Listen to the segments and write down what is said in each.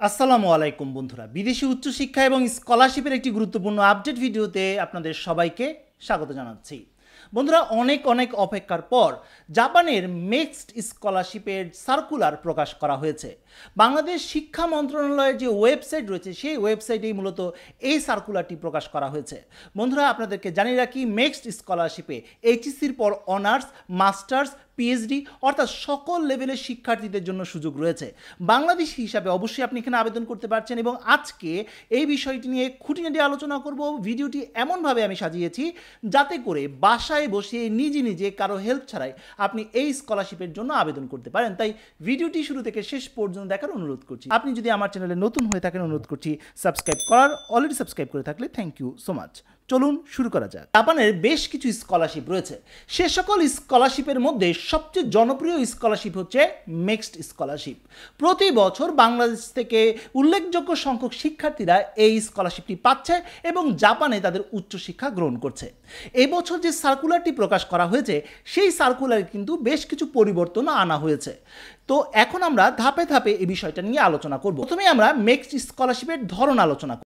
আসসালামু আলাইকুম বন্ধুরা, বিদেশি উচ্চশিক্ষা এবং স্কলারশিপের একটি গুরুত্বপূর্ণ আপডেট ভিডিওতে আপনাদের সবাইকে স্বাগত জানাচ্ছি। বন্ধুরা, অনেক অপেক্ষার পর জাপানের মিক্সড স্কলারশিপের সার্কুলার প্রকাশ করা হয়েছে। বাংলাদেশ শিক্ষা মন্ত্রণালয়ের যে ওয়েবসাইট রয়েছে সেই ওয়েবসাইটেই মূলত এই সার্কুলারটি প্রকাশ করা হয়েছে। বন্ধুরা, আপনাদেরকে জানিয়ে রাখি, মিক্সড স্কলারশিপে এইচএসসির পর অনার্স, মাস্টার্স, পিএইচডি অর্থাৎ সকল লেভেলের শিক্ষার্থীদের জন্য সুযোগ রয়েছে। বাংলাদেশি হিসাবে অবশ্যই আপনি এখানে আবেদন করতে পারছেন এবং আজকে এই বিষয়টি নিয়ে খুঁটিনাটি আলোচনা করব। ভিডিওটি এমনভাবে আমি সাজিয়েছি যাতে করে বাসায় বসে নিজে কারো হেল্প ছাড়াই আপনি এই স্কলারশিপের জন্য আবেদন করতে পারেন। তাই ভিডিওটি শুরু থেকে শেষ পর্যন্ত দেখার অনুরোধ করছি। আপনি যদি আমার চ্যানেলে নতুন হয়ে থাকেন, অনুরোধ করছি সাবস্ক্রাইব করার। অলরেডি সাবস্ক্রাইব করে থাকলে থ্যাংক ইউ সো মাচ। চলুন শুরু করা যাক। জাপানের বেশ কিছু স্কলারশিপ রয়েছে। সে সকল স্কলারশিপের মধ্যে সবচেয়ে জনপ্রিয় স্কলারশিপ হচ্ছে মিক্সড স্কলারশিপ। প্রতি বছর বাংলাদেশ থেকে উল্লেখযোগ্য সংখ্যক শিক্ষার্থীরা এই স্কলারশিপটি পাচ্ছে এবং জাপানে তাদের উচ্চশিক্ষা গ্রহণ করছে। এবছর যে সার্কুলারটি প্রকাশ করা হয়েছে সেই সার্কুলারে কিন্তু বেশ কিছু পরিবর্তন আনা হয়েছে। তো এখন আমরা ধাপে ধাপে এই বিষয়টা নিয়ে আলোচনা করব। প্রথমে আমরা মিক্সড স্কলারশিপের ধরন আলোচনা করব।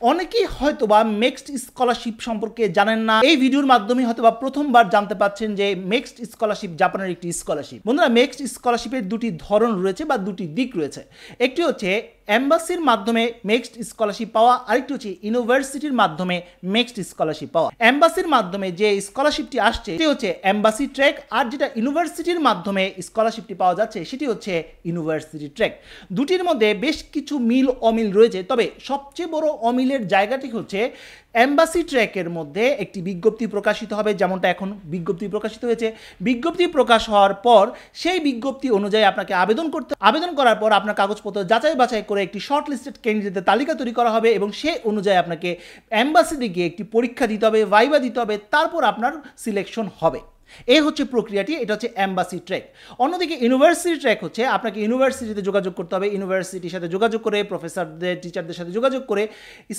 অনেকেই হয়তোবা মিক্সড স্কলারশিপ সম্পর্কে জানেন না। এই ভিডিওর মাধ্যমে হয়তোবা প্রথমবার জানতে পাচ্ছেন যে মিক্সড স্কলারশিপ জাপানের একটি স্কলারশিপ। বন্ধুরা, মিক্সড স্কলারশিপের দুটি ধরন রয়েছে বা দুটি দিক রয়েছে। একটি হচ্ছে এম্বাসির মাধ্যমে মিক্সড স্কলারশিপ পাওয়া, আরেকটি হচ্ছে ইউনিভার্সিটির মাধ্যমে মিক্সড স্কলারশিপ পাওয়া। এম্বাসির মাধ্যমে যে স্কলারশিপটি আসছে সেটি হচ্ছে এম্বাসি ট্র্যাক, আর যেটা ইউনিভার্সিটির মাধ্যমে স্কলারশিপটি পাওয়া যাচ্ছে সেটি হচ্ছে ইউনিভার্সিটি ট্র্যাক। দুটির মধ্যে বেশ কিছু মিল অমিল রয়েছে, তবে সবচেয়ে বড় অমিলের জায়গাটি হচ্ছে এম্বাসি ট্র্যাকের মধ্যে একটি বিজ্ঞপ্তি প্রকাশিত হবে, যেমনটা এখন বিজ্ঞপ্তি প্রকাশিত হয়েছে। বিজ্ঞপ্তি প্রকাশ হওয়ার পর সেই বিজ্ঞপ্তি অনুযায়ী আপনাকে আবেদন করার পর আপনার কাগজপত্র যাচাই বাছাই করে একটি শর্ট লিস্টেড ক্যান্ডিডেটের তালিকা তৈরি করা হবে এবং সেই অনুযায়ী আপনাকে এম্বাসিতে গিয়ে একটি পরীক্ষা দিতে হবে, ভাইবা দিতে হবে, তারপর আপনার সিলেকশন হবে। এই হচ্ছে প্রক্রিয়াটি, এটা হচ্ছে এম্বাসি ট্র্যাক। অন্যদিকে ইউনিভার্সিটি ট্র্যাক হচ্ছে আপনাকে ইউনিভার্সিটিতে যোগাযোগ করতে হবে, ইউনিভার্সিটির সাথে যোগাযোগ করে, প্রফেসরদের, টিচারদের সাথে যোগাযোগ করে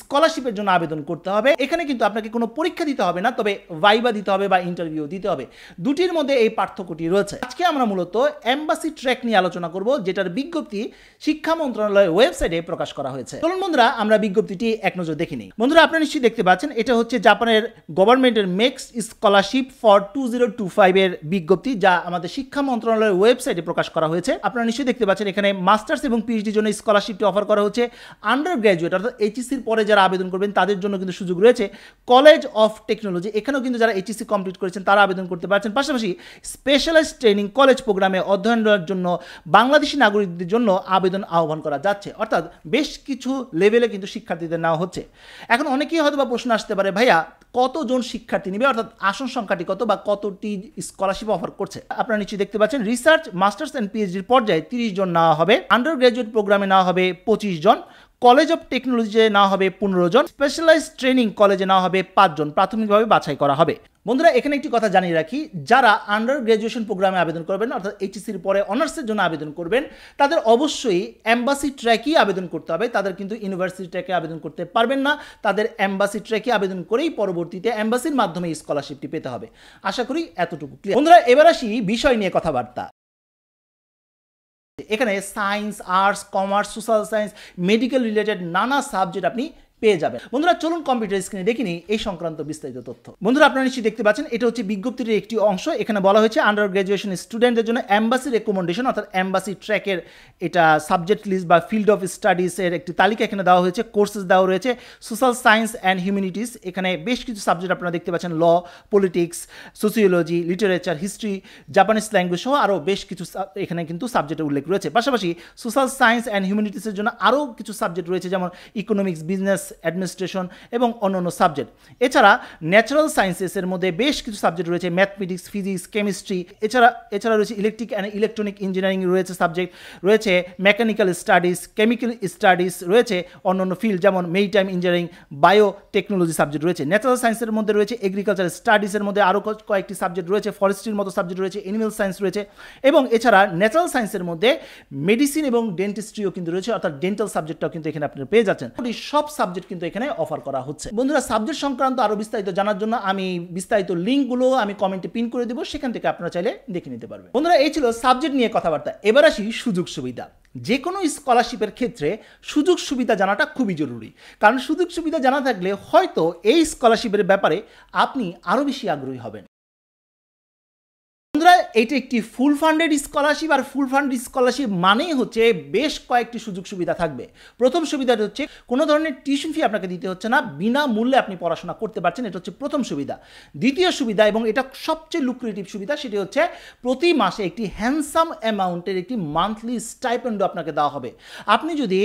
স্কলারশিপের জন্য আবেদন করতে হবে। এখানে কিন্তু আপনাকে কোনো পরীক্ষা দিতে হবে না, তবে ভাইবা দিতে হবে বা ইন্টারভিউ দিতে হবে। দুটির মধ্যে এই পার্থক্যটি রয়েছে। আজকে আমরা মূলত এম্বাসি ট্র্যাক নিয়ে আলোচনা করব, যেটার বিজ্ঞপ্তি শিক্ষা মন্ত্রণালয়ের ওয়েবসাইটে প্রকাশ করা হয়েছে। চলুন বন্ধুরা, আমরা বিজ্ঞপ্তিটি এক নজর দেখে নিই। বন্ধুরা, আপনারা নিশ্চয়ই দেখতে পাচ্ছেন এটা হচ্ছে জাপানের গভর্নমেন্টের মিক্সড স্কলারশিপ ফর 2025 এর বিজ্ঞপ্তি, যা আমাদের শিক্ষা মন্ত্রণালয়ের ওয়েবসাইটে প্রকাশ করা হয়েছে। আপনারা নিশ্চয়ই দেখতে পাচ্ছেন এখানে মাস্টার্স এবং পিএইচডির জন্য স্কলারশিপটি অফার করা হচ্ছে। আন্ডার গ্র্যাজুয়েট অর্থাৎ এইচএসসির পরে যারা আবেদন করবেন তাদের জন্য কিন্তু সুযোগ রয়েছে। কলেজ অফ টেকনোলজি, এখানেও কিন্তু যারা এইচএসসি কমপ্লিট করেছেন তারা আবেদন করতে পারছেন। পাশাপাশি স্পেশালাইজড ট্রেনিং কলেজ প্রোগ্রামে অধ্যয়নের জন্য বাংলাদেশি নাগরিকদের জন্য আবেদন আহ্বান করা যাচ্ছে। অর্থাৎ বেশ কিছু লেভেলে কিন্তু শিক্ষার্থীদের নেওয়া হচ্ছে। এখন অনেকেই হয়তো বা প্রশ্ন আসতে পারে, ভাইয়া কতজন শিক্ষার্থী নেবে, অর্থাৎ আসন সংখ্যাটি কত বা কতটি স্কলারশিপ অফার করছে। আপনারা নিশ্চয়ই দেখতে পাচ্ছেন রিসার্চ, মাস্টার্স অ্যান্ড পিএইচডির পর্যায়ে 30 জন নেওয়া হবে, আন্ডার গ্র্যাজুয়েট প্রোগ্রামে নেওয়া হবে 25 জন, কলেজ অফ টেকনোলজিতে নেওয়া হবে 15 জন, স্পেশালাইজড ট্রেনিং কলেজে নেওয়া হবে 5 জন। প্রাথমিকভাবে বাছাই করা হবে। বন্ধুরা, এখানে একটি কথা জানিয়ে রাখি, যারা আন্ডার গ্র্যাজুয়েশন প্রোগ্রামে আবেদন করবেন অর্থাৎ এইচএসসির পরে অনার্সের জন্য আবেদন করবেন তাদের অবশ্যই এম্বাসি ট্র্যাকই আবেদন করতে হবে। তাদের কিন্তু ইউনিভার্সিটি ট্র্যাকে আবেদন করতে পারবেন না। তাদের এম্বাসি ট্র্যাকে আবেদন করেই পরবর্তীতে এম্বাসির মাধ্যমে স্কলারশিপটি পেতে হবে। আশা করি এতটুকু ক্লিয়ার। বন্ধুরা, এবার আসি বিষয় নিয়ে কথাবার্তা। এখানে science, arts, commerce, social science, medical related নানা সাবজেক্ট আপনি পেয়ে যাবেন। বন্ধুরা, চলুন কম্পিউটার স্ক্রিনে দেখে নিই এই সংক্রান্ত বিস্তারিত তথ্য। বন্ধুরা, আপনারা নিশ্চয়ই দেখতে পাচ্ছেন এটা হচ্ছে বিজ্ঞপ্তির একটি অংশ। এখানে বলা হয়েছে আন্ডার গ্র্যাজুয়েশন স্টুডেন্টদের জন্য এম্বাসি রেকমেন্ডেশন অর্থাৎ এম্বাসি ট্র্যাকের এটা সাবজেক্ট লিস্ট বা ফিল্ড অফ স্টাডিজের একটি তালিকা এখানে দেওয়া হয়েছে। কোর্সেস দেওয়া রয়েছে সোশ্যাল সায়েন্স অ্যান্ড হিউম্যানিটিস, এখানে বেশ কিছু সাবজেক্ট আপনারা দেখতে পাচ্ছেন, law, politics, sociology, literature, history, Japanese language সহ আরও বেশ কিছু এখানে কিন্তু সাবজেক্টের উল্লেখ রয়েছে। পাশাপাশি সোশ্যাল সায়েন্স অ্যান্ড হিউম্যানিটিসের জন্য আরও কিছু সাবজেক্ট রয়েছে, যেমন ইকোনমিক্স, বিজনেস অ্যাডমিনিস্ট্রেশন এবং অন্যান্য সাবজেক্ট। এছাড়া ন্যাচারাল সায়েন্সেসের মধ্যে বেশ কিছু সাবজেক্ট রয়েছে, ম্যাথমেটিক্স, ফিজিক্স, কেমিস্ট্রি। এছাড়া রয়েছে ইলেকট্রিক অ্যান্ড ইলেকট্রনিক ইঞ্জিনিয়ারিং রয়েছে সাবজেক্ট, রয়েছে মেকানিক্যাল স্টাডিজ, কেমিক্যাল স্টাডিজ, রয়েছে অন্যান্য ফিল্ড যেমন মেরিটাইম ইঞ্জিনিয়ারিং, বায়োটেকনোলজি সাবজেক্ট রয়েছে। ন্যাচারাল সায়েন্সের মধ্যে রয়েছে এগ্রিকালচার স্টাডিজের মধ্যে আরও কয়েকটি সাবজেক্ট রয়েছে, ফরেস্ট্রির মতো সাবজেক্ট রয়েছে, এনিম্যাল সায়েন্স রয়েছে এবং এছাড়া ন্যাচারাল সায়েন্সের মধ্যে মেডিসিন এবং ডেন্টিস্ট্রিও কিন্তু রয়েছে, অর্থাৎ ডেন্টাল সাবজেক্টটাও কিন্তু এখানে আপনারা পেয়ে যাচ্ছেন। সব সাবজেক্ট কিন্তু এখানে অফার করা হচ্ছে। বন্ধুরা, সাবজেক্ট সংক্রান্ত আরো বিস্তারিত জানার জন্য আমি বিস্তারিত লিঙ্কগুলো আমি কমেন্টে পিন করে দেব, সেখান থেকে আপনারা চাইলে দেখে নিতে পারবেন। বন্ধুরা, এই ছিল সাবজেক্ট নিয়ে কথাবার্তা। এবার আসি সুযোগ সুবিধা। যে কোনো স্কলারশিপের ক্ষেত্রে সুযোগ সুবিধা জানাটা খুবই জরুরি, কারণ সুযোগ সুবিধা জানা থাকলে হয়তো এই স্কলারশিপের ব্যাপারে আপনি আরও বেশি আগ্রহী হবেন। বন্ধুরা, এটা একটি ফুল ফান্ডেড স্কলারশিপ, আর ফুল ফান্ডেড স্কলারশিপ মানেই হচ্ছে বেশ কয়েকটি সুযোগ সুবিধা থাকবে। প্রথম সুবিধাটা হচ্ছে কোনো ধরনের টিউশন ফি আপনাকে দিতে হচ্ছে না, বিনামূল্যে আপনি পড়াশোনা করতে পারছেন, এটা হচ্ছে প্রথম সুবিধা। দ্বিতীয় সুবিধা, এবং এটা সবচেয়ে লুক্রেটিভ সুবিধা, সেটি হচ্ছে প্রতি মাসে একটি হ্যান্ডসাম অ্যামাউন্টের একটি মান্থলি স্টাইপেন্ডও আপনাকে দেওয়া হবে। আপনি যদি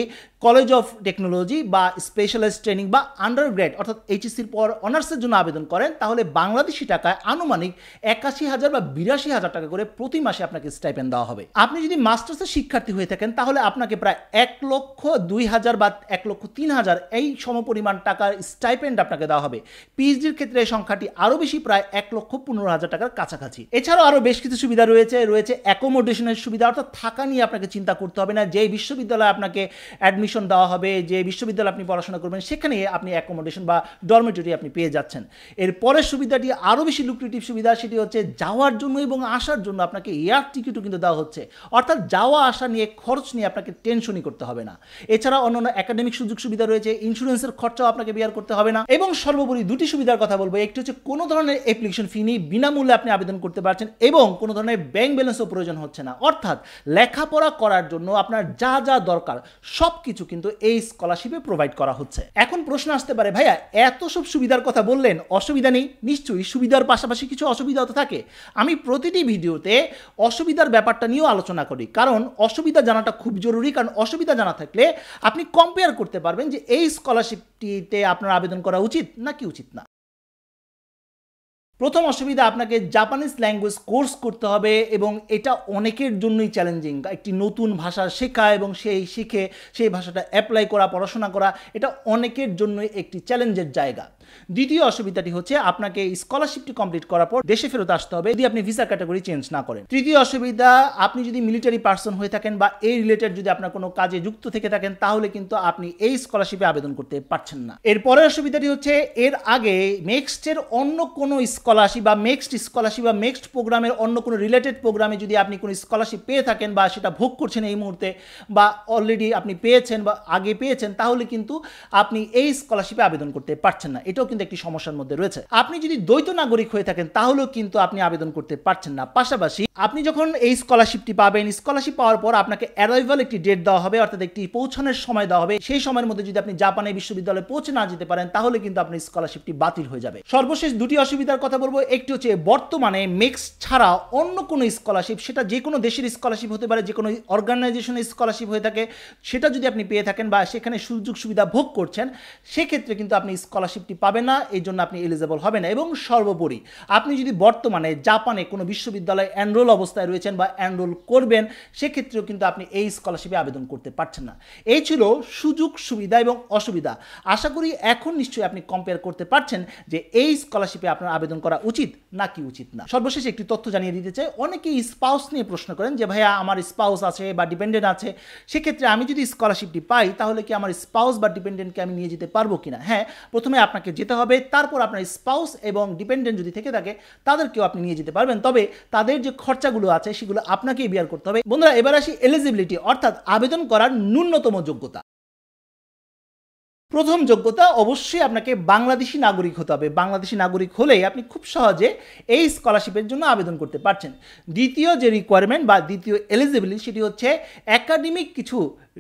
কলেজ অফ টেকনোলজি বা স্পেশালাইজড ট্রেনিং বা আন্ডারগ্রেড অর্থাৎ এইচএসসির পর অনার্সের জন্য আবেদন করেন, তাহলে বাংলাদেশি টাকায় আনুমানিক ৮১,০০০ বা ৮২,০০০ টাকা করে প্রতি মাসে আপনাকে স্টাইপেন্ড দেওয়া হবে। আপনি যদি মাস্টার্সের শিক্ষার্থী হয়ে থাকেন, তাহলে আপনাকে প্রায় ১,০২,০০০ বা ১,০৩,০০০ এই সমপরিমাণ টাকার স্টাইপেন্ড আপনাকে দেওয়া হবে। পিএইচডির ক্ষেত্রে এই সংখ্যাটি আরও বেশি, প্রায় ১,১৫,০০০ টাকার কাছাকাছি। এছাড়াও আরও বেশ কিছু সুবিধা রয়েছে অ্যাকোমোডেশনের সুবিধা, অর্থাৎ থাকা নিয়ে আপনাকে চিন্তা করতে হবে না। যে বিশ্ববিদ্যালয়ে আপনাকে অ্যাডমিশন দেওয়া হবে, যে বিশ্ববিদ্যালয়ে আপনি পড়াশোনা করবেন, সেখানে আপনি অ্যাকোমোডেশন বা ডরমেটরি আপনি পেয়ে যাচ্ছেন। এর পরের সুবিধাটি আরও বেশি লুক্রেটিভ সুবিধা, সেটি হচ্ছে যাওয়ার জন্য এবং আসার জন্য আপনাকে এয়ার টিকিটও কিন্তু দেওয়া হচ্ছে, অর্থাৎ যাওয়া আসা নিয়ে খরচ নিয়ে আপনাকে টেনশনই করতে হবে না। এছাড়া অন্যান্য একাডেমিক সুযোগ সুবিধা রয়েছে, ইন্স্যুরেন্সের খরচাও আপনাকে বেয়ার করতে হবে না। এবং সর্বোপরি দুটি সুবিধার কথা বলবো, একটি হচ্ছে কোনো ধরনের অ্যাপ্লিকেশন ফি নেই, বিনামূল্যে আপনি আবেদন করতে পারছেন, এবং কোনো ধরনের ব্যাংক ব্যালেন্সও প্রয়োজন হচ্ছে না। অর্থাৎ লেখাপড়া করার জন্য আপনার যা যা দরকার সব কিছু কিন্তু এই স্কলারশিপে প্রোভাইড করা হচ্ছে। এখন প্রশ্ন আসতে পারে, ভাইয়া এত সব সুবিধার কথা বললেন, অসুবিধা নেই? নিশ্চয়ই সুবিধার পাশাপাশি কিছু অসুবিধাও তো থাকে। আমি প্রতিটি ভিডিওতে অসুবিধার ব্যাপারটা নিয়েও আলোচনা করি, কারণ অসুবিধা জানাটা খুব জরুরি। কারণ অসুবিধা জানা থাকলে আপনি কম্পেয়ার করতে পারবেন যে এই স্কলারশিপটিতে আপনার আবেদন করা উচিত নাকি উচিত না। প্রথম অসুবিধা, আপনাকে জাপানিজ ল্যাঙ্গুয়েজ কোর্স করতে হবে, এবং এটা অনেকের জন্যই চ্যালেঞ্জিং। একটি নতুন ভাষা শেখা এবং শিখে সেই ভাষাটা অ্যাপ্লাই করা, পড়াশোনা করা, এটা অনেকের জন্যই একটি চ্যালেঞ্জের জায়গা। দ্বিতীয় অসুবিধাটি হচ্ছে আপনাকে স্কলারশিপটি কমপ্লিট করার পর দেশে ফেরত আসতে হবে যদি আপনি ভিসা ক্যাটাগরি চেঞ্জ না করেন। তৃতীয় অসুবিধা, আপনি যদি মিলিটারি পার্সন হয়ে থাকেন বা এই রিলেটেড যদি আপনার কোনো কাজে যুক্ত থেকে থাকেন, তাহলে কিন্তু আপনি এই স্কলারশিপে আবেদন করতে পারছেন না। এরপরের অসুবিধাটি হচ্ছে, এর আগে নেক্সটের অন্য কোনো স্কলারশিপ বা স্কলারশিপ বা প্রোগ্রামের অন্য কোনো রিলেটেড প্রোগ্রামে যদি আপনি কোনো স্কলারশিপ পেয়ে থাকেন বা সেটা ভোগ করছেন এই মুহূর্তে, বা অলরেডি আপনি পেয়েছেন বা আগে পেয়েছেন, তাহলে কিন্তু আপনি এই স্কলারশিপে আবেদন করতে পারছেন না। এটাও কিন্তু একটি সমস্যার মধ্যে রয়েছে। আপনি যদি দ্বৈত নাগরিক হয়ে থাকেন, তাহলেও কিন্তু আপনি আবেদন করতে পারছেন না। পাশাপাশি আপনি যখন এই স্কলারশিপটি পাবেন, স্কলারশিপ পাওয়ার পর আপনাকে অ্যারাইভাল একটি ডেট দেওয়া হবে, অর্থাৎ একটি পৌঁছানোর সময় দেওয়া হবে। সেই সময়ের মধ্যে যদি আপনি জাপানে বিশ্ববিদ্যালয়ে পৌঁছে না যেতে পারেন, তাহলে কিন্তু আপনার স্কলারশিপটি বাতিল হয়ে যাবে। সর্বশেষ দুটি অসুবিধার কথা বলবো। একটি হচ্ছে বর্তমানে মেক্স ছাড়া অন্য কোনো স্কলারশিপ, সেটা যে কোনো দেশের স্কলারশিপ হতে পারে, যে কোনো অর্গানাইজেশনের স্কলারশিপ হয়ে থাকে, সেটা যদি আপনি পেয়ে থাকেন বা সেখানে সুযোগ সুবিধা ভোগ করছেন, সেক্ষেত্রে কিন্তু আপনি স্কলারশিপটি পাবেন না, এই জন্য আপনি এলিজেবল হবেন না। এবং সর্বোপরি আপনি যদি বর্তমানে জাপানে কোনো বিশ্ববিদ্যালয়ে এনরোল অবস্থায় রয়েছেন বা এনরোল করবেন, সেক্ষেত্রেও কিন্তু আপনি এই স্কলারশিপে আবেদন করতে পারছেন না। এই ছিল সুযোগ সুবিধা এবং অসুবিধা। আশা করি এখন নিশ্চয়ই আপনি কম্পেয়ার করতে পারছেন যে এই স্কলারশিপে আপনার আবেদন করা উচিত নাকি উচিত না। সর্বশেষ একটি তথ্য জানিয়ে দিতে চাই, অনেকেই স্পাউস নিয়ে প্রশ্ন করেন যে ভাইয়া আমার স্পাউস আছে বা ডিপেন্ডেন্ট আছে, সেক্ষেত্রে আমি যদি স্কলারশিপটি পাই, তাহলে কি আমার স্পাউস বা ডিপেন্ডেন্টকে আমি নিয়ে যেতে পারবো কিনা? হ্যাঁ, প্রথমে আপনাকে যেতে হবে, তারপর আপনার স্পাউস এবং ডিপেন্ডেন্ট যদি থেকে থাকে তাদেরকেও আপনি নিয়ে যেতে পারবেন, তবে তাদের যে খরচাগুলো আছে সেগুলো আপনাকেই বিয়ার করতে হবে। বন্ধুরা, এবার আসি এলিজিবিলিটি, অর্থাৎ আবেদন করার ন্যূনতম যোগ্যতা। প্রথম যোগ্যতা, অবশ্যই আপনাকে বাংলাদেশি নাগরিক হতে হবে। বাংলাদেশি নাগরিক হলেই আপনি খুব সহজে এই স্কলারশিপের জন্য আবেদন করতে পারছেন। দ্বিতীয় যে রিকোয়ারমেন্ট বা দ্বিতীয় এলিজিবিলিটি, সেটি হচ্ছে একাডেমিক কিছু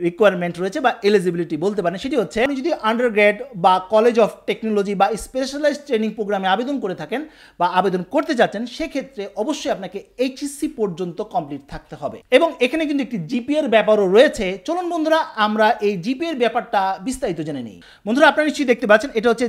রিকোয়ারমেন্ট রয়েছে বা এলিজিবিলিটি বলতে পারেন। সেটি হচ্ছে আপনি যদি আন্ডারগ্রেড বা কলেজ অফ টেকনোলজি বা স্পেশালাইজড ট্রেনিং প্রোগ্রামে আবেদন করে থাকেন বা আবেদন করতে চাচ্ছেন, সেক্ষেত্রে অবশ্যই আপনাকে এইচএসসি পর্যন্ত কমপ্লিট থাকতে হবে। এবং এখানে কিন্তু একটি জিপিএর ব্যাপারও রয়েছে। চলুন বন্ধুরা, আমরা এই জিপিএর ব্যাপারটা বিস্তারিত জেনে নিই। বন্ধুরা, আপনারা নিশ্চয়ই দেখতে পাচ্ছেন, এটা হচ্ছে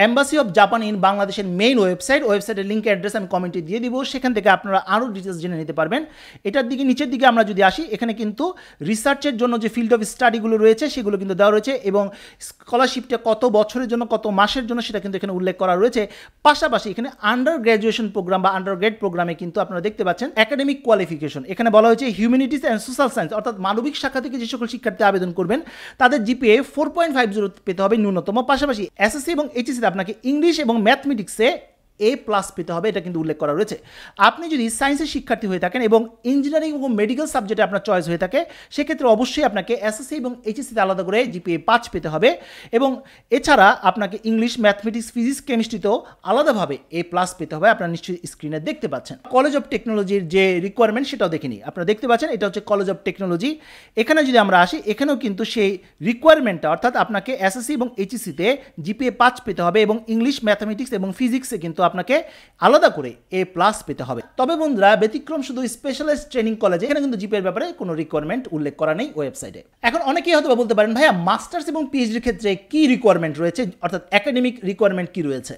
এম্বাসি অফ জাপান ইন বাংলাদেশের মেইন ওয়েবসাইটের লিঙ্ক অ্যাড্রেস আমি কমেন্টে দিয়ে দিব, সেখান থেকে আপনারা আরও ডিটেলস জেনে নিতে পারবেন। এটার দিকে নিচের দিকে আমরা যদি আসি, এখানে কিন্তু রিসার্চের জন্য যে ফিল্ড অফ স্টাডিগুলো রয়েছে সেগুলো কিন্তু দেওয়া রয়েছে, এবং স্কলারশিপটা কত বছরের জন্য কত মাসের জন্য সেটা কিন্তু এখানে উল্লেখ করা রয়েছে। পাশাপাশি এখানে আন্ডার গ্র্যাজুয়েশন প্রোগ্রাম বা আন্ডারগ্রেড প্রোগ্রামে কিন্তু আপনারা দেখতে পাচ্ছেন একাডেমিক কোয়ালিফিকেশন। এখানে বলা হয়েছে হিউম্যানিটিস অ্যান্ড সোশ্যাল সায়েন্স, অর্থাৎ মানবিক শাখা থেকে যে সকল শিক্ষার্থী আবেদন করবেন তাদের জিপিএ 4.50 পেতে হবে ন্যূনতম। পাশাপাশি এসএসসি এবং এইচএসসিতে আপনাকে ইংলিশ এবং ম্যাথমেটিক্সে A+ পেতে হবে, এটা কিন্তু উল্লেখ করা রয়েছে। আপনি যদি সায়েন্সের শিক্ষার্থী হয়ে থাকেন এবং ইঞ্জিনিয়ারিং এবং মেডিকেল সাবজেক্টে আপনার চয়েস হয়ে থাকে, সেক্ষেত্রে অবশ্যই আপনাকে এসএসসি এবং এইচএসসিতে আলাদা করে GPA 5 পেতে হবে এবং এছাড়া আপনাকে ইংলিশ, ম্যাথমেটিক্স, ফিজিক্স, কেমিস্ট্রিতেও আলাদাভাবে A+ পেতে হবে। আপনারা নিশ্চয়ই স্ক্রিনে দেখতে পাচ্ছেন। কলেজ অফ টেকনোলজির যে রিকোয়ারমেন্ট সেটাও দেখে নিই। আপনারা দেখতে পাচ্ছেন এটা হচ্ছে কলেজ অফ টেকনোলজি। এখানে যদি আমরা আসি, এখানেও কিন্তু সেই রিকোয়ারমেন্টটা, অর্থাৎ আপনাকে এসএসসি এবং এইচএসসিতে GPA 5 পেতে হবে এবং ইংলিশ, ম্যাথমেটিক্স এবং ফিজিক্সে কিন্তু আপনাকে আলাদা করে A+ পেতে হবে। তবে বন্ধুরা, ব্যতিক্রম শুধু স্পেশালাইজড ট্রেনিং কলেজে, এখানে কিন্তু জিপিএর ব্যাপারে কোনো রিকোয়ারমেন্ট উল্লেখ করা নেই ওয়েবসাইটে। এখন অনেকেই হয়তো বলতে পারেন, ভাইয়া মাস্টার্স এবং পিএইচডির ক্ষেত্রে কি রিকোয়ারমেন্ট রয়েছে, অর্থাৎ একাডেমিক রিকোয়ারমেন্ট কি রয়েছে।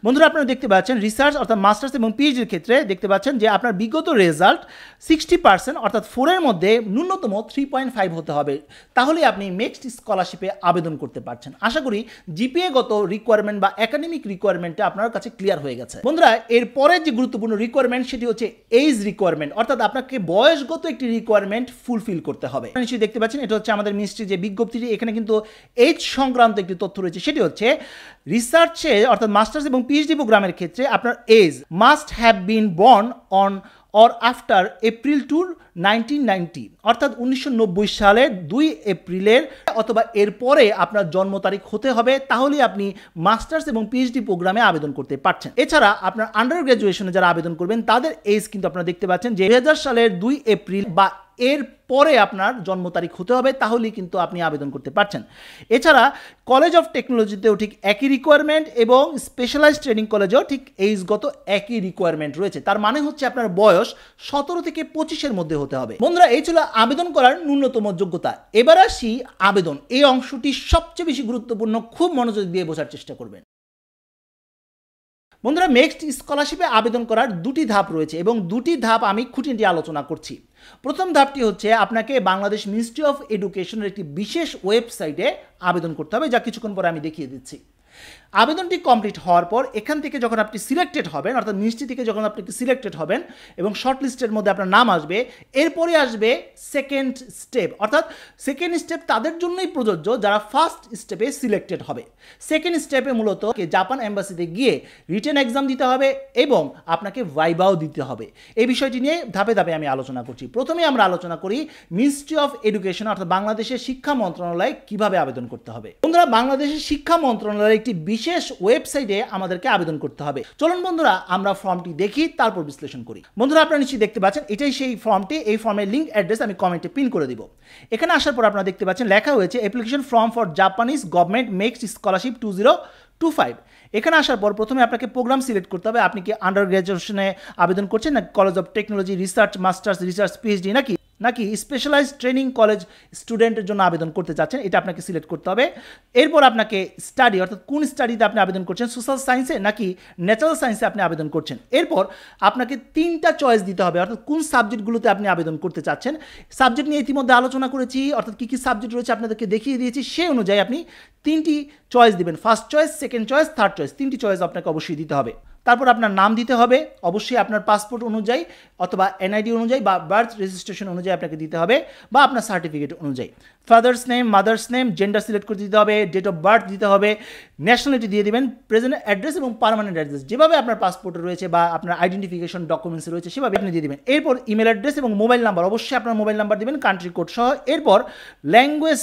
বন্ধুরা, আপনারা দেখতে পাচ্ছেন রিসার্চ অর্থাৎ মাস্টার্স এবং পিএইচডির ক্ষেত্রে দেখতে পাচ্ছেন যে আপনার বিগত রেজাল্ট 60% অর্থাৎ 4-এর মধ্যে ন্যূনতম 3.5 হতে হবে, তাহলে আপনি নেক্সট স্কলারশিপে আবেদন করতে পারছেন। আশা করি জিপিএ গত রিকোয়ারমেন্ট বা একাডেমিক রিকোয়ারমেন্টটা আপনার কাছে ক্লিয়ার হয়ে গেছে। বন্ধুরা, এরপরে যে গুরুত্বপূর্ণ রিকোয়ারমেন্ট সেটি হচ্ছে এজ রিকোয়ারমেন্ট, অর্থাৎ আপনাকে বয়সগত একটি রিকোয়ারমেন্ট ফুলফিল করতে হবে। নিশ্চয়ই দেখতে পাচ্ছেন এটা হচ্ছে আমাদের মিনিস্ট্রির যে বিজ্ঞপ্তিটি, এখানে কিন্তু এজ সংক্রান্ত একটি তথ্য রয়েছে। সেটি হচ্ছে রিসার্চে অর্থাৎ মাস্টার্স এবং পিএইচডি প্রোগ্রামের ক্ষেত্রে আপনার age must have been born on or after April 2, 1990, অর্থাৎ 1990 সালের 2 এপ্রিলের অথবা এরপরে আপনার জন্ম তারিখ হতে হবে, তাহলে আপনি মাস্টার্স এবং পিএইচডি প্রোগ্রামে আবেদন করতে পারছেন। এছাড়া আপনার আন্ডার গ্র্যাজুয়েশনে যারা আবেদন করবেন তাদের এজ কিন্তু আপনারা দেখতে পাচ্ছেন যে 2000 সালের 2 এপ্রিল বা এর পরে আপনার জন্ম তারিখ হতে হবে, তাহলেই কিন্তু আপনি আবেদন করতে পারছেন। এছাড়া কলেজ অফ টেকনোলজিতেও ঠিক একই রিকোয়ারমেন্ট এবং স্পেশালাইজড ট্রেনিং কলেজেও ঠিক এইজগত একই রিকোয়ারমেন্ট রয়েছে। তার মানে হচ্ছে আপনার বয়স 17 থেকে 25-এর মধ্যে হতে হবে। বন্ধুরা, এই ছিল আবেদন করার ন্যূনতম যোগ্যতা। এবার আসি আবেদন। এই অংশটি সবচেয়ে বেশি গুরুত্বপূর্ণ, খুব মনোযোগ দিয়ে বোঝার চেষ্টা করবেন। বন্ধুরা, নেক্সট স্কলারশিপে আবেদন করার দুটি ধাপ রয়েছে এবং দুটি ধাপ আমি খুঁটিনাটি আলোচনা করছি। প্রথম ধাপটি হচ্ছে আপনাকে বাংলাদেশ মিনিস্ট্রি অফ এডুকেশনের একটি বিশেষ ওয়েবসাইটে আবেদন করতে হবে, যা কিছুক্ষণ পরে আমি দেখিয়ে দিচ্ছি। আবেদনটি কমপ্লিট হওয়ার পর এখান থেকে যখন আপনি সিলেক্টেড হবেন, অর্থাৎ মিনিস্ট্রি থেকে যখন আপনি সিলেক্টেড হবেন এবং শর্ট লিস্টের মধ্যে আপনার নাম আসবে, এরপরে আসবে সেকেন্ড স্টেপ। অর্থাৎ সেকেন্ড স্টেপ তাদের জন্যই প্রযোজ্য যারা ফার্স্ট স্টেপে সিলেক্টেড হবে। সেকেন্ড স্টেপে মূলত জাপান এম্বাসিতে গিয়ে রিটেন এক্সাম দিতে হবে এবং আপনাকে ভাইবাও দিতে হবে। এই বিষয়টি নিয়ে ধাপে ধাপে আমি আলোচনা করছি। প্রথমে আমরা আলোচনা করি মিনিস্ট্রি অফ এডুকেশন অর্থাৎ বাংলাদেশের শিক্ষা মন্ত্রণালয়ে কিভাবে আবেদন করতে হবে। বন্ধুরা, বাংলাদেশের শিক্ষা মন্ত্রণালয়ের একটি বিশেষ ওয়েবসাইটে আমাদেরকে আবেদন করতে হবে। চলুন বন্ধুরা, আমরা ফর্মটি দেখি, তারপর বিশ্লেষণ করি। বন্ধুরা, আপনারা নিশ্চয়ই দেখতে পাচ্ছেন এটাই সেই ফর্মটি। এই ফর্মের লিঙ্ক অ্যাড্রেস আমি কমেন্টে পিন করে দিব। এখানে আসার পর আপনারা দেখতে পাচ্ছেন লেখা হয়েছে application form for Japanese government next scholarship 2025। এখানে আসার পর প্রথমে আপনাকে প্রোগ্রাম সিলেক্ট করতে হবে। আপনি কি আন্ডার গ্র্যাজুয়েশনে আবেদন করছেন, না college of technology, research, masters, research, PhD, নাকি স্পেশালাইজড ট্রেনিং কলেজ স্টুডেন্টের জন্য আবেদন করতে চাচ্ছেন, এটা আপনাকে সিলেক্ট করতে হবে। এরপর আপনাকে স্টাডি অর্থাৎ কোন স্টাডিতে আপনি আবেদন করছেন, সোশ্যাল সায়েন্সে নাকি ন্যাচারাল সায়েন্সে আপনি আবেদন করছেন। এরপর আপনাকে 3টা চয়েস দিতে হবে, অর্থাৎ কোন সাবজেক্টগুলোতে আপনি আবেদন করতে চাচ্ছেন। সাবজেক্ট নিয়ে ইতিমধ্যে আলোচনা করেছি, অর্থাৎ কী কী সাবজেক্ট রয়েছে আপনাদেরকে দেখিয়ে দিয়েছি। সেই অনুযায়ী আপনি 3টি চয়েস দিবেন, first choice, second choice, third choice. 3টি চয়েস আপনাকে অবশ্যই দিতে হবে। তারপর আপনার নাম দিতে হবে, অবশ্যই আপনার পাসপোর্ট অনুযায়ী অথবা এনআইডি অনুযায়ী বা বার্থ রেজিস্ট্রেশন অনুযায়ী আপনাকে দিতে হবে বা আপনার সার্টিফিকেট অনুযায়ী। Father's name, mother's name, gender select করে দিতে হবে, ডেট অফ বার্থ দিতে হবে, ন্যাশনালিটি দিয়ে দেবেন, প্রেজেন্ট অ্যাড্রেস এবং পার্মানেন্ট অ্যাড্রেস যেভাবে আপনার পাসপোর্টে রয়েছে বা আপনার আইডেন্টিফিকেশন ডকুমেন্টস রয়েছে সেভাবে আপনি দিয়ে দেবেন। এরপর ইমেল অ্যাড্রেস এবং মোবাইল নাম্বার, অবশ্যই আপনার মোবাইল নাম্বার দেবেন, কান্ট্রি কোড সহ। এরপর ল্যাঙ্গুয়েজ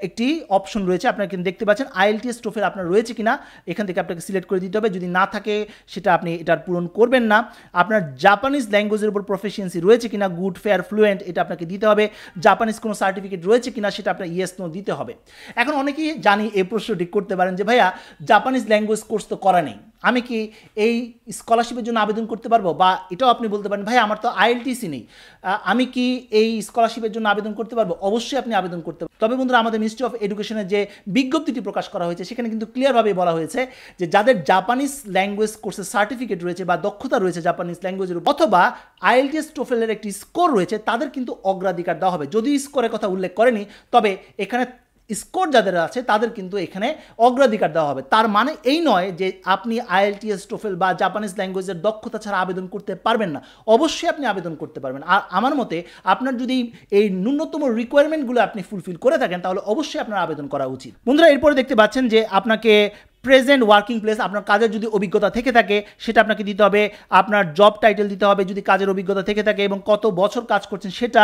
একটি অপশন রয়েছে, আপনারা কিন্তু দেখতে পাচ্ছেন IELTS টোফেল আপনার রয়েছে কিনা, এখান থেকে আপনাকে সিলেক্ট করে দিতে হবে। যদি না থাকে সেটা আপনি এটার পূরণ করবেন না। আপনার জাপানিজ ল্যাঙ্গুয়েজের উপর প্রফিসিয়েন্সি রয়েছে কিনা, গুড, ফেয়ার, ফ্লুয়েন্ট, এটা আপনাকে দিতে হবে। জাপানিজ কোনো সার্টিফিকেট রয়েছে কিনা সেটা আপনার ইয়েস নো দিতে হবে। এখন অনেকেই জানি এই প্রশ্নটি করতে পারেন যে ভাইয়া জাপানিজ ল্যাঙ্গুয়েজ কোর্স তো করা নেই, আমি কি এই স্কলারশিপের জন্য আবেদন করতে পারবো? বা এটাও আপনি বলতে পারেন ভাই আমার তো IELTS নেই, আমি কি এই স্কলারশিপের জন্য আবেদন করতে পারবো? অবশ্যই আপনি আবেদন করতে পারবেন। তবে বন্ধুরা, আমাদের মিনিস্ট্রি অফ এডুকেশনের যে বিজ্ঞপ্তিটি প্রকাশ করা হয়েছে সেখানে কিন্তু ক্লিয়ারভাবে বলা হয়েছে যে যাদের জাপানিজ ল্যাঙ্গুয়েজ কোর্সের সার্টিফিকেট রয়েছে বা দক্ষতা রয়েছে জাপানিজ ল্যাঙ্গুয়েজের অথবা IELTS টোফেলের একটি স্কোর রয়েছে তাদের কিন্তু অগ্রাধিকার দেওয়া হবে। যদিও স্কোরের কথা উল্লেখ করেনি, তবে এখানে স্কোর যাদের আছে তাদের কিন্তু এখানে অগ্রাধিকার দেওয়া হবে। তার মানে এই নয় যে আপনি IELTS টোফেল বা জাপানিজ ল্যাঙ্গুয়েজের দক্ষতা ছাড়া আবেদন করতে পারবেন না, অবশ্যই আপনি আবেদন করতে পারবেন। আর আমার মতে আপনার যদি এই ন্যূনতম রিকোয়ারমেন্টগুলো আপনি ফুলফিল করে থাকেন তাহলে অবশ্যই আপনার আবেদন করা উচিত। বন্ধুরা, এরপরে দেখতে পাচ্ছেন যে আপনাকে প্রেজেন্ট ওয়ার্কিং প্লেস, আপনার কাজের যদি অভিজ্ঞতা থেকে থাকে সেটা আপনাকে দিতে হবে, আপনার জব টাইটেল দিতে হবে যদি কাজের অভিজ্ঞতা থেকে থাকে এবং কত বছর কাজ করছেন সেটা,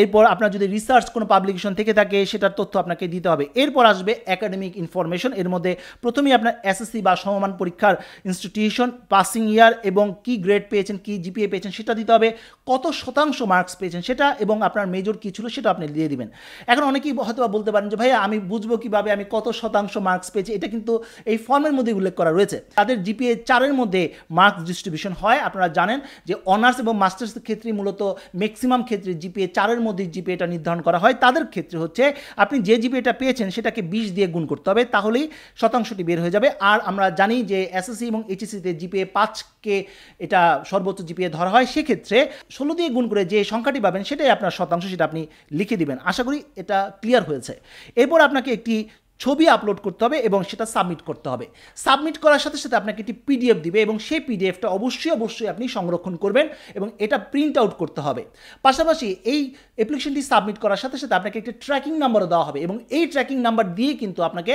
এরপর আপনার যদি রিসার্চ কোনো পাবলিকেশন থেকে থাকে সেটার তথ্য আপনাকে দিতে হবে। এরপর আসবে একাডেমিক ইনফরমেশন, এর মধ্যে প্রথমেই আপনার এসএসসি বা সমমান পরীক্ষার ইনস্টিটিউশন, পাসিং ইয়ার এবং কি গ্রেড পেয়েছেন, কি জিপিএ পেয়েছেন সেটা দিতে হবে, কত শতাংশ মার্কস পেয়েছেন সেটা, এবং আপনার মেজর কী ছিল সেটা আপনি দিয়ে দিবেন। এখন অনেকেই হয়তো বলতে পারেন যে ভাইয়া আমি বুঝবো কীভাবে আমি কত শতাংশ মার্কস পেয়েছি, এটা কিন্তু এই ফর্মের মধ্যে উল্লেখ করা রয়েছে। তাদের জিপিএ 4-এর মধ্যে মার্কস ডিস্ট্রিবিউশন হয়। আপনারা জানেন যে অনার্স এবং মাস্টার্সের ক্ষেত্রে মূলত ম্যাক্সিমাম ক্ষেত্রে জিপিএ 4-এর মধ্যে জিপিএটা নির্ধারণ করা হয়। তাদের ক্ষেত্রে হচ্ছে আপনি যে জিপিএটা পেয়েছেন সেটাকে 20 দিয়ে গুণ করতে হবে, তাহলেই শতাংশটি বের হয়ে যাবে। আর আমরা জানি যে এসএসসি এবং এইচএসসিতে জিপিএ 5কে এটা সর্বোচ্চ জিপিএ ধরা হয়, সেক্ষেত্রে 16 দিয়ে গুণ করে যে সংখ্যাটি পাবেন সেটাই আপনার শতাংশ, সেটা আপনি লিখে দিবেন। আশা করি এটা ক্লিয়ার হয়েছে। এরপর আপনাকে একটি ছবি আপলোড করতে হবে এবং সেটা সাবমিট করতে হবে। সাবমিট করার সাথে সাথে আপনাকে একটি পিডিএফ দিবে এবং সেই পিডিএফটা অবশ্যই আপনি সংরক্ষণ করবেন এবং এটা প্রিন্ট আউট করতে হবে। পাশাপাশি এই অ্যাপ্লিকেশনটি সাবমিট করার সাথে সাথে আপনাকে একটি ট্র্যাকিং নাম্বারও দেওয়া হবে এবং এই ট্র্যাকিং নাম্বার দিয়ে কিন্তু আপনাকে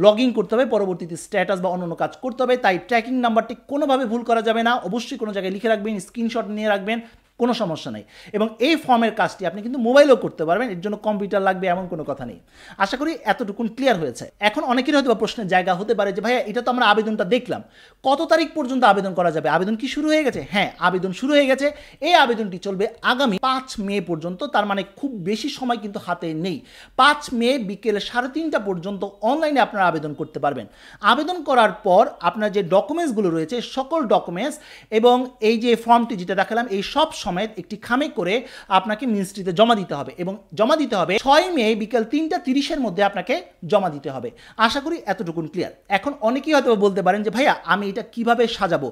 লগ ইন করতে হবে, পরবর্তীতে স্ট্যাটাস বা অন্যান্য কাজ করতে হবে। তাই ট্র্যাকিং নাম্বারটি কোনোভাবে ভুল করা যাবে না, অবশ্যই কোনো জায়গায় লিখে রাখবেন, স্ক্রিনশট নিয়ে রাখবেন, কোনো সমস্যা নেই। এবং এই ফর্মের কাজটি আপনি কিন্তু মোবাইলেও করতে পারবেন, এর জন্য কম্পিউটার লাগবে এমন কোনো কথা নেই। আশা করি এতটুকুন ক্লিয়ার হয়েছে। এখন অনেকের হয়তো প্রশ্নের জায়গা হতে পারে যে ভাইয়া এটা তো আমরা আবেদনটা দেখলাম, কত তারিখ পর্যন্ত আবেদন করা যাবে? আবেদন কি শুরু হয়ে গেছে? হ্যাঁ, আবেদন শুরু হয়ে গেছে। এই আবেদনটি চলবে আগামী 5 মে পর্যন্ত, তার মানে খুব বেশি সময় কিন্তু হাতে নেই। 5 মে বিকেল 3:30 পর্যন্ত অনলাইনে আপনারা আবেদন করতে পারবেন। আবেদন করার পর আপনার যে ডকুমেন্টসগুলো রয়েছে সকল ডকুমেন্টস এবং এই যে ফর্মটি যেটা দেখালাম এই সব সমেত একটি খামে করে আপনাকে মিনিস্ট্রিতে জমা দিতে হবে এবং জমা দিতে হবে 6 মে বিকেল 3:30-এর মধ্যে আপনাকে জমা দিতে হবে। আশা করি এতটুকুন ক্লিয়ার। এখন অনেকেই হয়তো বলতে পারেন যে ভাইয়া আমি এটা কিভাবে সাজাবো?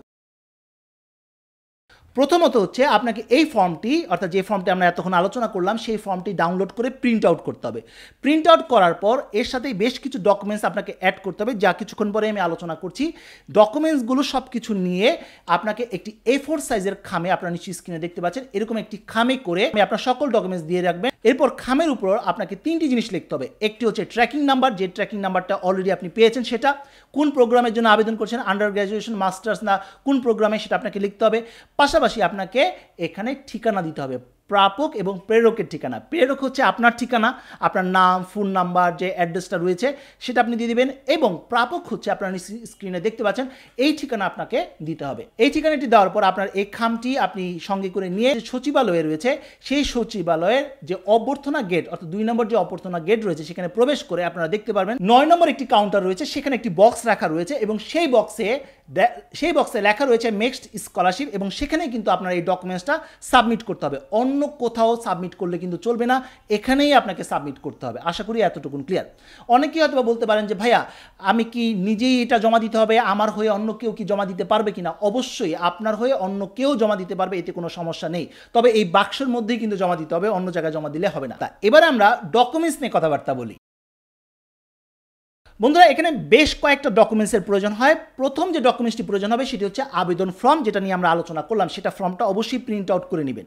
প্রথমত হচ্ছে আপনাকে এই ফর্মটি, অর্থাৎ যে ফর্মটি আমরা এতক্ষণ আলোচনা করলাম সেই ফর্মটি ডাউনলোড করে প্রিন্ট আউট করতে হবে। প্রিন্ট আউট করার পর এর সাথে বেশ কিছু ডকুমেন্টস আপনাকে অ্যাড করতে হবে, যা কিছুক্ষণ পরে আমি আলোচনা করছি। ডকুমেন্টসগুলো সব কিছু নিয়ে আপনাকে একটি A4 সাইজের খামে, আপনারা নিশ্চয়ই স্ক্রিনে দেখতে পাচ্ছেন, এরকম একটি খামে করে আপনার সকল ডকুমেন্টস দিয়ে রাখবেন। এরপর খামের উপর আপনাকে 3টি জিনিস লিখতে হবে। একটি হচ্ছে ট্র্যাকিং নাম্বার, যে ট্র্যাকিং নাম্বারটা অলরেডি আপনি পেয়েছেন সেটা, কোন প্রোগ্রামের জন্য আবেদন করছেন, আন্ডার গ্র্যাজুয়েশন, মাস্টার্স না কোন প্রোগ্রামে, সেটা আপনাকে লিখতে হবে। পাশাপাশি আপনাকে এখানে ঠিকানা দিতে হবে, প্রাপক এবং প্রেরকের ঠিকানা। প্রেরক হচ্ছে আপনার ঠিকানা, আপনার নাম, ফোন নাম্বার, যে অ্যাড্রেসটা রয়েছে সেটা আপনি দিয়ে দিবেন, এবং প্রাপক হচ্ছে আপনার স্ক্রিনে দেখতে পাচ্ছেন এই ঠিকানা আপনাকে দিতে হবে। এই ঠিকানাটি দেওয়ার পর আপনার এই খামটি আপনি সঙ্গে করে নিয়ে সচিবালয়ে রয়েছে, সেই সচিবালয়ের যে অভ্যর্থনা গেট, অর্থাৎ 2 নম্বর যে অভ্যর্থনা গেট রয়েছে সেখানে প্রবেশ করে আপনারা দেখতে পারবেন 9 নম্বর একটি কাউন্টার রয়েছে, সেখানে একটি বক্স রাখা রয়েছে এবং সেই বক্সে লেখা রয়েছে নেক্সট স্কলারশিপ, এবং সেখানে কিন্তু আপনার এই ডকুমেন্টসটা সাবমিট করতে হবে। অন্য কোথাও সাবমিট করলে কিন্তু চলবে না, এখানেই আপনাকে সাবমিট করতে হবে। আশা করি এতটুকুন ক্লিয়ার। অনেকেই হয়তো বলতে পারেন যে ভাইয়া আমি কি নিজেই এটা জমা দিতে হবে, আমার হয়ে অন্য কেউ কি জমা দিতে পারবে কিনা? অবশ্যই আপনার হয়ে অন্য কেউ জমা দিতে পারবে, এতে কোনো সমস্যা নেই। তবে এই বাক্সের মধ্যেই কিন্তু জমা দিতে হবে, অন্য জায়গায় জমা দিলে হবে না। এবারে আমরা ডকুমেন্টস নিয়ে কথাবার্তা বলি। বন্ধুরা, এখানে বেশ কয়েকটা ডকুমেন্টসের প্রয়োজন হয়। প্রথম যে ডকুমেন্টসটি প্রয়োজন হবে সেটি হচ্ছে আবেদন ফর্ম, যেটা নিয়ে আমরা আলোচনা করলাম। সেটা ফর্মটা অবশ্যই প্রিন্ট আউট করে নেবেন।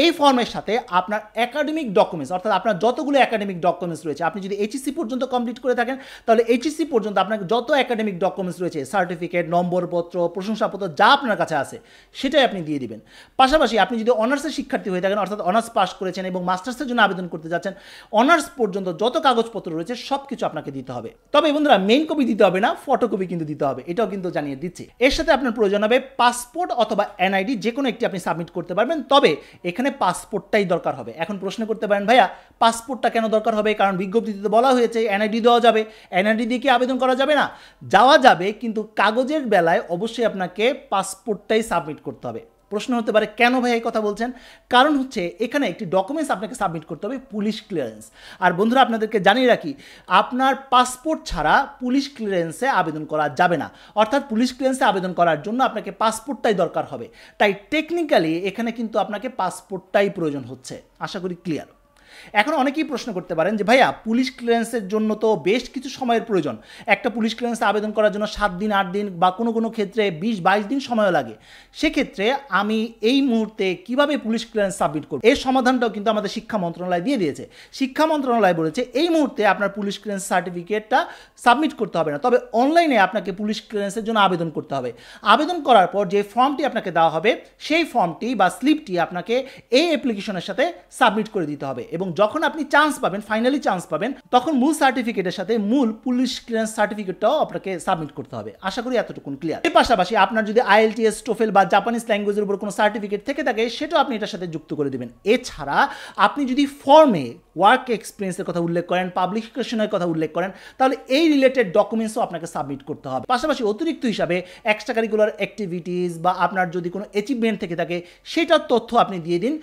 এই ফর্মের সাথে আপনার একাডেমিক ডকুমেন্টস, অর্থাৎ আপনার যতগুলো একাডেমিক ডকুমেন্টস রয়েছে, আপনি যদি এইচএসসি পর্যন্ত কমপ্লিট করে থাকেন তাহলে এইচএসসি পর্যন্ত আপনার যত একাডেমিক ডকুমেন্টস রয়েছে, সার্টিফিকেট, নম্বরপত্র, প্রশংসাপত্র যা আপনার কাছে আছে সেটাই আপনি দিয়ে দিবেন। পাশাপাশি আপনি যদি অনার্সের শিক্ষার্থী হয়ে থাকেন, অর্থাৎ অনার্স পাস করেছেন এবং মাস্টার্সের জন্য আবেদন করতে যাচ্ছেন, অনার্স পর্যন্ত যত কাগজপত্র রয়েছে সব কিছু আপনাকে দিতে হবে। তবে বন্ধুরা মেইন কপি দিতে হবে না, ফটোকপি কিন্তু দিতে হবে, এটাও কিন্তু জানিয়ে দিচ্ছি। এর সাথে আপনার প্রয়োজন হবে পাসপোর্ট অথবা এনআইডি, যে কোনো একটি আপনি সাবমিট করতে পারবেন, তবে এখানে পাসপোর্টটাই দরকার হবে। এখন প্রশ্ন করতে পারেন ভাইয়া পাসপোর্টটা কেন দরকার হবে? কারণ বিজ্ঞপ্তিতে বলা হয়েছে এনআইডি দেওয়া যাবে, এনআইডি দিয়ে কি আবেদন করা যাবে না? যাওয়া যাবে, কিন্তু কাগজের বেলায় অবশ্যই আপনাকে পাসপোর্টটাই সাবমিট করতে হবে। প্রশ্ন হতে পারে কেন ভাই এই কথা বলছেন? কারণ হচ্ছে এখানে একটি ডকুমেন্টস আপনাকে সাবমিট করতে হবে, পুলিশ ক্লিয়ারেন্স। আর বন্ধুরা আপনাদেরকে জানিয়ে রাখি, আপনার পাসপোর্ট ছাড়া পুলিশ ক্লিয়ারেন্সে আবেদন করা যাবে না। অর্থাৎ পুলিশ ক্লিয়ারেন্সে আবেদন করার জন্য আপনাকে পাসপোর্টটাই দরকার হবে। তাই টেকনিক্যালি এখানে কিন্তু আপনাকে পাসপোর্টটাই প্রয়োজন হচ্ছে। আশা করি ক্লিয়ার। এখন অনেকেই প্রশ্ন করতে পারেন যে ভাইয়া পুলিশ ক্লিয়ারেন্সের জন্য তো বেশ কিছু সময়ের প্রয়োজন, একটা পুলিশ ক্লিয়ারেন্সে আবেদন করার জন্য 7 দিন 8 দিন বা কোনো ক্ষেত্রে 20-22 দিন সময় লাগে। সেক্ষেত্রে আমি এই মুহূর্তে কিভাবে পুলিশ ক্লিয়ারেন্স সাবমিট করব, এর সমাধানটাও কিন্তু আমাদের শিক্ষা মন্ত্রণালয় দিয়ে দিয়েছে। শিক্ষা মন্ত্রণালয় বলেছে এই মুহূর্তে আপনার পুলিশ ক্লিয়ারেন্স সার্টিফিকেটটা সাবমিট করতে হবে না, তবে অনলাইনে আপনাকে পুলিশ ক্লিয়ারেন্সের জন্য আবেদন করতে হবে। আবেদন করার পর যে ফর্মটি আপনাকে দেওয়া হবে সেই ফর্মটি বা স্লিপটি আপনাকে এই অ্যাপ্লিকেশনের সাথে সাবমিট করে দিতে হবে, এবং যখন আপনি চান্স পাবেন, ফাইনালি চান্স পাবেন, তখন মূল সার্টিফিকেটের সাথে মূল পুলিশ ক্লিয়ারেন্স সার্টিফিকেটটাও আপনাকে সাবমিট করতে হবে। আশা করি এতটুকুন ক্লিয়ার। এর পাশাপাশি আপনার যদি IELTS, টোফেল বা জাপানিজ ল্যাঙ্গুয়েজের উপর কোনো সার্টিফিকেট থেকে থাকে সেটাও আপনি এটার সাথে যুক্ত করে দেবেন। এছাড়া আপনি যদি ফর্মে ওয়ার্ক এক্সপিরিয়েন্সের কথা উল্লেখ করেন, পাবলিকেশনের কথা উল্লেখ করেন, তাহলে এই রিলেটেড ডকুমেন্টসও আপনাকে সাবমিট করতে হবে। পাশাপাশি অতিরিক্ত হিসাবে এক্সট্রা কারিকুলার অ্যাক্টিভিটিস বা আপনার যদি কোনো অ্যাচিভমেন্ট থেকে থাকে সেটার তথ্য আপনি দিয়ে দিন,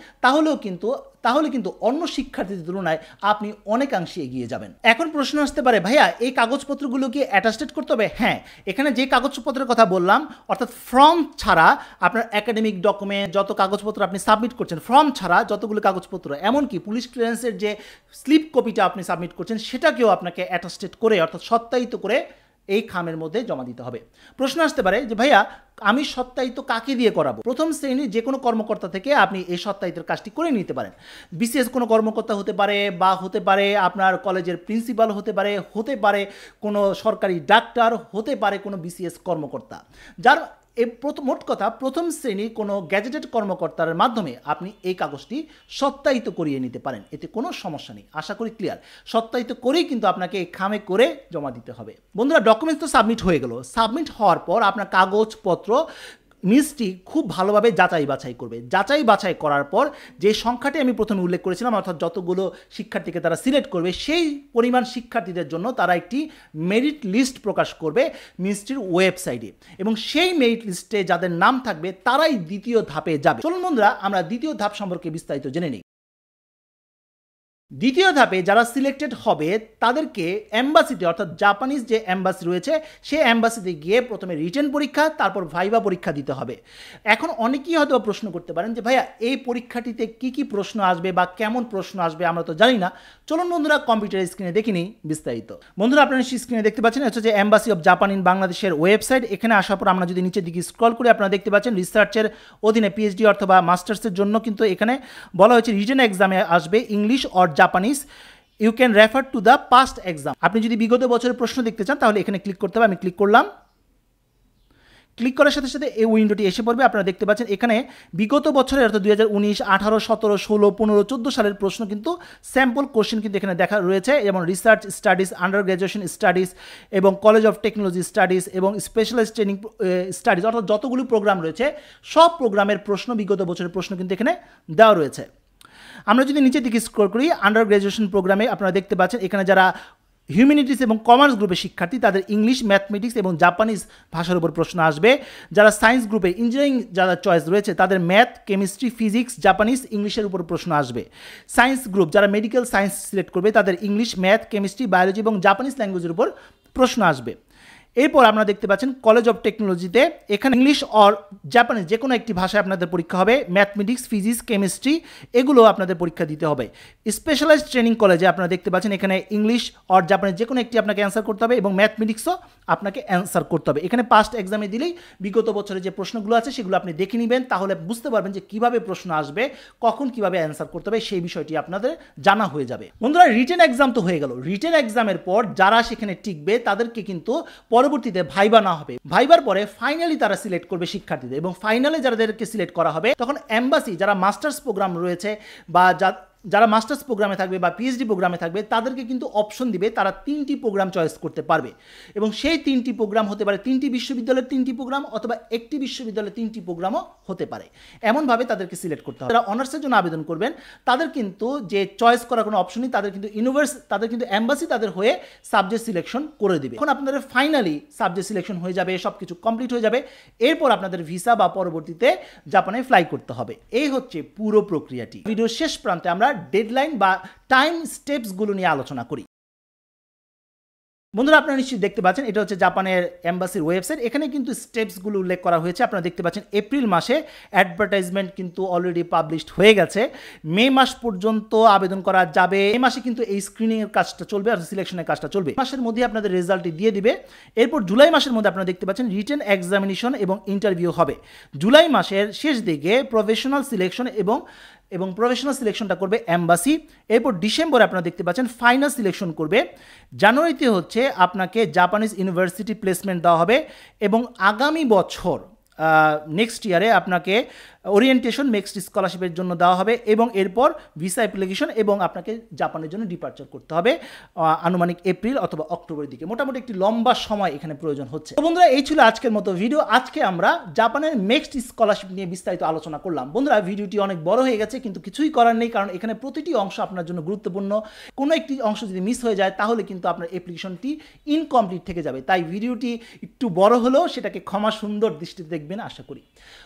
তাহলে কিন্তু অন্য শিক্ষার্থীদের তুলনায় আপনি অনেকাংশে এগিয়ে যাবেন। এখন প্রশ্ন আসতে পারে ভাইয়া এই কাগজপত্রগুলো কি অ্যাটাস্টেড করতে হবে? হ্যাঁ, এখানে যে কাগজপত্রের কথা বললাম অর্থাৎ ফর্ম ছাড়া আপনার একাডেমিক ডকুমেন্ট যত কাগজপত্র আপনি সাবমিট করছেন, ফর্ম ছাড়া যতগুলো কাগজপত্র, এমনকি পুলিশ ক্লিয়ারেন্সের যে স্লিপ কপিটা আপনি সাবমিট করছেন সেটাকেও আপনাকে অ্যাটাস্টেড করে অর্থাৎ সত্যায়িত করে এই খামের মধ্যে জমা দিতে হবে। প্রশ্ন আসতে পারে যে ভাইয়া আমি সত্যায়িত কাকে দিয়ে করাবো? প্রথম শ্রেণীর যে কোনো কর্মকর্তা থেকে আপনি এই সত্যায়িতের কাজটি করে নিতে পারেন। বিশেষ কোনো কর্মকর্তা হতে পারে, বা হতে পারে আপনার কলেজের প্রিন্সিপাল হতে পারে কোনো সরকারি ডাক্তার, হতে পারে কোনো BCS কর্মকর্তা, যার মোট কথা প্রথম শ্রেণীর কোনো গ্যাজেটেড কর্মকর্তার মাধ্যমে আপনি এই কাগজটি সত্যায়িত করিয়ে নিতে পারেন, এতে কোনো সমস্যা নেই। আশা করি ক্লিয়ার। সত্যায়িত করেই কিন্তু আপনাকে এই খামে করে জমা দিতে হবে। বন্ধুরা, ডকুমেন্টস তো সাবমিট হয়ে গেল। সাবমিট হওয়ার পর আপনার কাগজপত্র মিনিস্ট্রি খুব ভালোভাবে যাচাই বাছাই করার পর যে সংখ্যাটি আমি প্রথমে উল্লেখ করেছিলাম অর্থাৎ যতগুলো শিক্ষার্থীকে তারা সিলেক্ট করবে সেই পরিমাণ শিক্ষার্থীদের জন্য তারা একটি মেরিট লিস্ট প্রকাশ করবে মিনিস্ট্রির ওয়েবসাইটে, এবং সেই মেরিট লিস্টে যাদের নাম থাকবে তারাই দ্বিতীয় ধাপে যাবে। চলুন বন্ধুরা, আমরা দ্বিতীয় ধাপ সম্পর্কে বিস্তারিত জেনে নিই। দ্বিতীয় ধাপে যারা সিলেক্টেড হবে তাদেরকে এম্বাসিতে অর্থাৎ জাপানিজ যে এম্বাসি রয়েছে সেই এম্বাসিতে গিয়ে প্রথমে রিটেন পরীক্ষা, তারপর ভাইভা পরীক্ষা দিতে হবে। এখন অনেকেই হয়তো প্রশ্ন করতে পারেন যে ভাইয়া এই পরীক্ষাটিতে কি প্রশ্ন আসবে বা কেমন প্রশ্ন আসবে আমরা তো জানি না। চলুন বন্ধুরা কম্পিউটার স্ক্রিনে দেখে নিই বিস্তারিত। বন্ধুরা, আপনারা স্ক্রিনে দেখতে পাচ্ছেন হচ্ছে যে এম্বাসি অফ জাপান ইন বাংলাদেশের ওয়েবসাইট। এখানে আসার পর আমরা যদি নিচের দিকে স্ক্রল করি আপনারা দেখতে পাচ্ছেন রিসার্চের অধীনে PhD অথবা মাস্টার্সের জন্য কিন্তু এখানে বলা হয়েছে রিটেন এক্সামে আসবে English or Japanese, you can refer to the past exam. আপনি যদি বিগত বছরের প্রশ্ন দেখতে চান তাহলে এখানে ক্লিক করতে হবে। আমি ক্লিক করলাম। ক্লিক করার সাথে সাথে এই উইন্ডোটি এসে পড়বে। আপনারা দেখতে পাচ্ছেন এখানে বিগত বছরের অর্থাৎ 2019, 18, 17, 16, 15, 14 সালের প্রশ্ন কিন্তু স্যাম্পল কোশ্চেন কিন্তু এখানে দেখা রয়েছে, এবং research studies, under graduation studies এবং কলেজ অফ টেকনোলজি স্টাডিজ এবং স্পেশালাইজড ট্রেনিং স্টাডিজ অর্থাৎ যতগুলো প্রোগ্রাম রয়েছে সব প্রোগ্রামের প্রশ্ন, বিগত বছরের প্রশ্ন কিন্তু এখানে দেওয়া রয়েছে। আমরা যদি নিচের দিকে স্ক্রল করি আন্ডার গ্র্যাজুয়েশন প্রোগ্রামে আপনারা দেখতে পাচ্ছেন এখানে যারা হিউম্যানিটিস এবং কমার্স গ্রুপের শিক্ষার্থী তাদের ইংলিশ, ম্যাথমেটিক্স এবং জাপানিজ ভাষার উপর প্রশ্ন আসবে। যারা সায়েন্স গ্রুপে ইঞ্জিনিয়ারিং যারা চয়েস রয়েছে তাদের ম্যাথ, কেমিস্ট্রি, ফিজিক্স, জাপানিজ, ইংলিশের উপর প্রশ্ন আসবে। সায়েন্স গ্রুপ যারা মেডিকেল সায়েন্স সিলেক্ট করবে তাদের ইংলিশ, ম্যাথ, কেমিস্ট্রি, বায়োলজি এবং জাপানিজ ল্যাঙ্গুয়েজের উপর প্রশ্ন আসবে। এরপর আপনারা দেখতে পাচ্ছেন কলেজ অফ টেকনোলজিতে এখানে ইংলিশ অর জাপানিজ যে কোনো একটি ভাষায় আপনাদের পরীক্ষা হবে। ম্যাথমেটিক্স, ফিজিক্স, কেমিস্ট্রি এগুলো আপনাদের পরীক্ষা দিতে হবে। স্পেশালাইজড ট্রেনিং কলেজে আপনারা দেখতে পাচ্ছেন এখানে ইংলিশ অর জাপানিজ যে কোনো একটি আপনাকে অ্যান্সার করতে হবে, এবং ম্যাথমেটিক্সও আপনাকে অ্যান্সার করতে হবে। এখানে পাস্ট এক্সামে দিলেই বিগত বছরে যে প্রশ্নগুলো আছে সেগুলো আপনি দেখে নেবেন, তাহলে বুঝতে পারবেন যে কীভাবে প্রশ্ন আসবে, কখন কীভাবে অ্যান্সার করতে হবে সেই বিষয়টি আপনাদের জানা হয়ে যাবে। বন্ধুরা, রিটেন এক্সাম তো হয়ে গেল। রিটেন এক্সামের পর যারা সেখানে টিকবে তাদেরকে কিন্তু পরবর্তীতে ভাইবা না হবে। ভাইবার পরে ফাইনালি তারা সিলেক্ট করবে শিক্ষার্থীদের, এবং ফাইনালে যাদেরকে সিলেক্ট করা হবে তখন এম্বাসি যারা মাস্টার্স প্রোগ্রাম রয়েছে বা যারা মাস্টার্স প্রোগ্রামে থাকবে বা PhD প্রোগ্রামে থাকবে তাদেরকে কিন্তু অপশন দিবে, তারা 3টি প্রোগ্রাম চয়েস করতে পারবে, এবং সেই 3টি প্রোগ্রাম হতে পারে 3টি বিশ্ববিদ্যালয়ের 3টি প্রোগ্রাম অথবা একটি বিশ্ববিদ্যালয়ের 3টি প্রোগ্রামও হতে পারে। এমনভাবে তাদেরকে সিলেক্ট করতে হবে। যারা অনার্সের জন্য আবেদন করবেন তাদের কিন্তু যে চয়েস করার কোনো অপশনই, তাদের কিন্তু এম্বাসি তাদের হয়ে সাবজেক্ট সিলেকশন করে দিবে। এখন আপনাদের ফাইনালি সাবজেক্ট সিলেকশন হয়ে যাবে, সব কিছু কমপ্লিট হয়ে যাবে, এরপর আপনাদের ভিসা বা পরবর্তীতে জাপানে ফ্লাই করতে হবে। এই হচ্ছে পুরো প্রক্রিয়াটি। ভিডিওর শেষ প্রান্তে আমরা ডেডলাইন বা টাইম স্টেপসগুলো নিয়ে আলোচনা করি। বন্ধুরা আপনারা নিশ্চয়ই দেখতে পাচ্ছেন এটা হচ্ছে জাপানের এম্বাসির ওয়েবসাইট। এখানে কিন্তু স্টেপসগুলো উল্লেখ করা হয়েছে। আপনারা দেখতে পাচ্ছেন এপ্রিল মাসে অ্যাডভার্টাইজমেন্ট কিন্তু অলরেডি পাবলিশড হয়ে গেছে। মে মাস পর্যন্ত আবেদন করা যাবে। মে মাসে কিন্তু এই স্ক্রিনিংয়ের কাজটা চলবে আর সিলেকশনের কাজটা চলবে। মাসের মধ্যে আপনাদের রেজাল্টটি দিয়ে দিবে। এরপর জুলাই মাসের মধ্যে আপনারা দেখতে পাচ্ছেন রিটেন এক্সামিনেশন এবং ইন্টারভিউ হবে। জুলাই মাসের শেষ দিকে প্রফেশনাল সিলেকশন এবং প্রফেশনাল সিলেকশনটা করবে এম্বাসি। এরপর ডিসেম্বরে আপনারা দেখতে পাচ্ছেন ফাইনাল সিলেকশন করবে। জানুয়ারিতে হচ্ছে আপনাকে জাপানিজ ইউনিভার্সিটি প্লেসমেন্ট দেওয়া হবে এবং আগামী বছর নেক্সট ইয়ারে আপনাকে ওরিয়েন্টেশন নেক্সট স্কলারশিপের জন্য দেওয়া হবে এবং এরপর ভিসা অ্যাপ্লিকেশন এবং আপনাকে জাপানের জন্য ডিপার্চার করতে হবে আনুমানিক এপ্রিল অথবা অক্টোবরের দিকে। মোটামুটি একটি লম্বা সময় এখানে প্রয়োজন হচ্ছে। তো বন্ধুরা এই ছিল আজকের মতো ভিডিও। আজকে আমরা জাপানের নেক্সট স্কলারশিপ নিয়ে বিস্তারিত আলোচনা করলাম। বন্ধুরা ভিডিওটি অনেক বড় হয়ে গেছে, কিন্তু কিছুই করার নেই, কারণ এখানে প্রতিটি অংশ আপনার জন্য গুরুত্বপূর্ণ। কোনো একটি অংশ যদি মিস হয়ে যায় তাহলে কিন্তু আপনার অ্যাপ্লিকেশনটি ইনকমপ্লিট থেকে যাবে। তাই ভিডিওটি একটু বড় হলেও সেটাকে ক্ষমা সুন্দর দৃষ্টিতে দেখবেন আশা করি।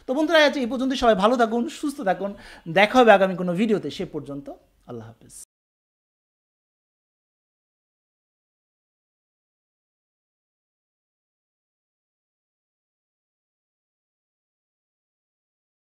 তো বন্ধুরা আজ এই পর্যন্ত, সবাই ভালো থাকুন, সুস্থ থাকুন। দেখা হবে আগামী কোনো ভিডিওতে। সে পর্যন্ত আল্লাহ হাফেজ।